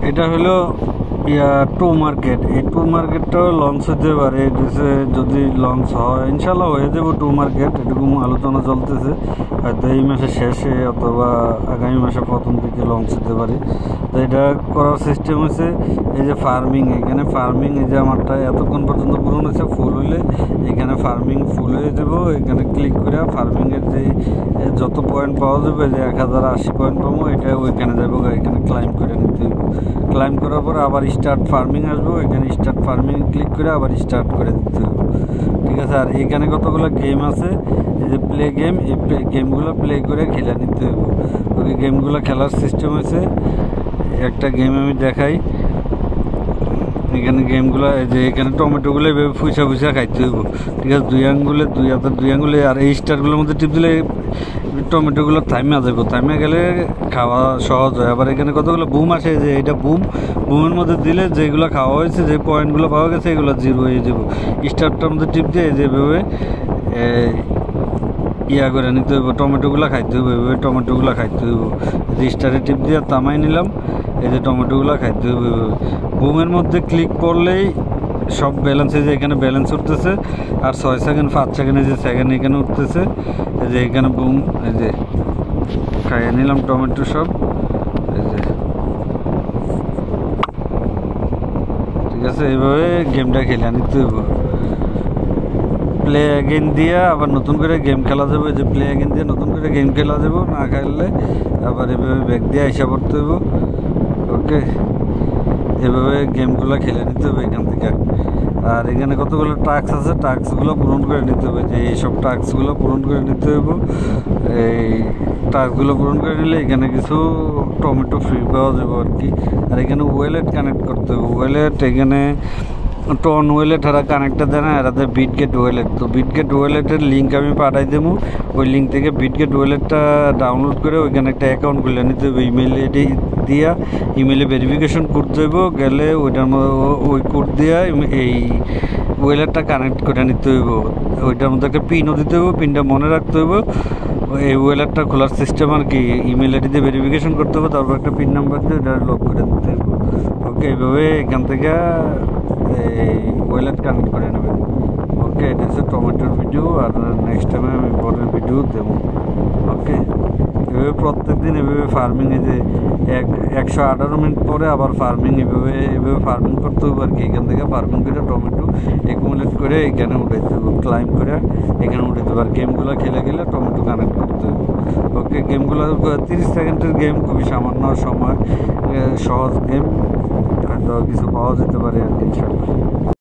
এটা হলো to market. এই টু মার্কেটটাও লঞ্চ হতে পারে, যদি লঞ্চ হয় ইনশাল্লাহ হয়ে যাবো টু মার্কেট, এরকম আলোচনা চলতেছে। হয়তো এই মাসের শেষে অথবা আগামী মাসে প্রথম দিকে লঞ্চ হতে পারে। তো এটা করার সিস্টেম হচ্ছে এই যে ফার্মিং, এখানে ফার্মিং এই যে আমারটা এতক্ষণ পর্যন্ত পূরণ হয়েছে, ফুল হইলে এখানে ফার্মিং ফুল হয়ে যাবো। এখানে ক্লিক করে ফার্মিংয়ের যে যত পয়েন্ট পাওয়া যাবে, যে 1080 পয়েন্ট পাবো, এটা ওইখানে যাবো, এখানে ক্লাইম করে নিতে হবে। ক্লাইম করার পরে আবার স্টার্ট ফার্মিং আসবো, এখানে স্টার্ট ফার্মিং ক্লিক করে আবার স্টার্ট করে দিতে হবে। ঠিক আছে। আর এখানে কতগুলো গেম আছে, এই যে প্লে গেম, এই গেমগুলো প্লে করে খেলে নিতে হবে। ওই গেমগুলো খেলার সিস্টেম হয়েছে, একটা গেম আমি দেখাই। এখানে গেমগুলো এই যে এখানে টমেটোগুলো এভাবে ফুইসা ফুইসা খাইতে হইব। ঠিক আছে, দুই আঙুলে আর এই স্টারগুলোর মধ্যে টিপ দিলে টমেটোগুলো থাইমা যাবো, থাইমা গেলে খাওয়া সহজ হয়। আবার এখানে কতগুলো বুম আসে, যে এটা বুমের মধ্যে দিলে যেগুলো খাওয়া হয়েছে, যে পয়েন্টগুলো পাওয়া গেছে, এগুলো জিরো হয়ে যাবো। স্টারটার মধ্যে টিপ দিয়ে যেভাবে ইয়া করে নিতে হইব, টমেটোগুলো খাইতে হইব, এভাবে টমেটোগুলো খাইতে হইব। যে স্টারে টিপ দিয়ে তামাই নিলাম, এই যে টমেটোগুলো খাইতে হইব। বুমের মধ্যে ক্লিক করলেই সব ব্যালেন্স, এই যে এখানে ব্যালেন্স উঠতেছে, আর 6 সেকেন্ড 5 সেকেন্ড এই যে সেকেন্ড এখানে উঠতেছে। এই যে এখানে বুম, এই যে খাইয়ে নিলাম টমেটো সব, এই যে ঠিক আছে। এইভাবে গেমটা খেলে নিতে হইব। প্লে অ্যাগেন দিয়ে আবার নতুন করে গেম খেলা যাবে, যে প্লে অ্যাগেন দিয়ে নতুন করে গেম খেলা যাবো, না খেললে আবার এভাবে ব্যাক দিয়ে আইসা পড়তে হইব। ওকে, এভাবে গেমগুলো খেলে নিতে হবে এখান থেকে। আর এখানে কতগুলো টাস্ক আছে, টাস্কগুলো পূরণ করে নিতে হবে, যে এইসব টাস্কগুলো পূরণ করে নিতে হবে। এই টাস্কগুলো পূরণ করে নিলে এখানে কিছু টমেটো ফ্রি পাওয়া যাবে আর কি। আর এখানে ওয়ালেট কানেক্ট করতে হবে, ওয়ালেট এখানে টন ওয়ালেট এরা কানেক্টটা দেয় না, এরাতে বিটগেট ওয়ালেট। তো বিটগেট ওয়ালেটের লিঙ্ক আমি পাঠাই দেবো, ওই লিঙ্ক থেকে বিটগেট ওয়ালেটটা ডাউনলোড করে ওইখানে একটা অ্যাকাউন্ট খুলে নিতে হবে। ইমেল আইডি দিয়া ইমেলে ভেরিফিকেশন কোড দেবো, গেলে ওইটার ওই কোড দিয়া এই ওয়ালেটটা কানেক্ট করে নিতে হইব। ওইটার মধ্যে একটা পিনও দিতে হইব, পিনটা মনে রাখতে হইব। এই ওয়ালেটটা খোলার সিস্টেম আর কি, ইমেল আইডি দিয়ে ভেরিফিকেশন করতে হবে, তারপর একটা পিন নাম্বার দিয়ে ওইটা লক করে দিতে হইব। ওকে, এইভাবে এখান থেকে এই ওয়ালেট কানেক্ট করে নেবেন। ওকে, এটা হচ্ছে টমেটোর ভিডিও, আর নেক্সট টাইমে আমি পরের ভিডিও দেবো। ওকে, এভাবে প্রত্যেক দিন এভাবে ফার্মিংয়ে যে 118 মিনিট পরে আবার ফার্মিং এভাবে ফার্মিং করতে হবে আর কি। এখান থেকে ফার্মিং করে টমেটো একুমুলেট করে এখানে উঠাইতে হবে, ক্লাইম করে এখানে উঠাইতে হবে। আর গেমগুলো খেলে গেলে টমেটো কানেক্ট করতে হবে। ওকে, গেমগুলো 30 সেকেন্ডের গেম, খুবই সামান্য সময়, সহজ গেম, হয়তো কিছু পাওয়া যেতে পারে আর কি ইনশাল্লাহ।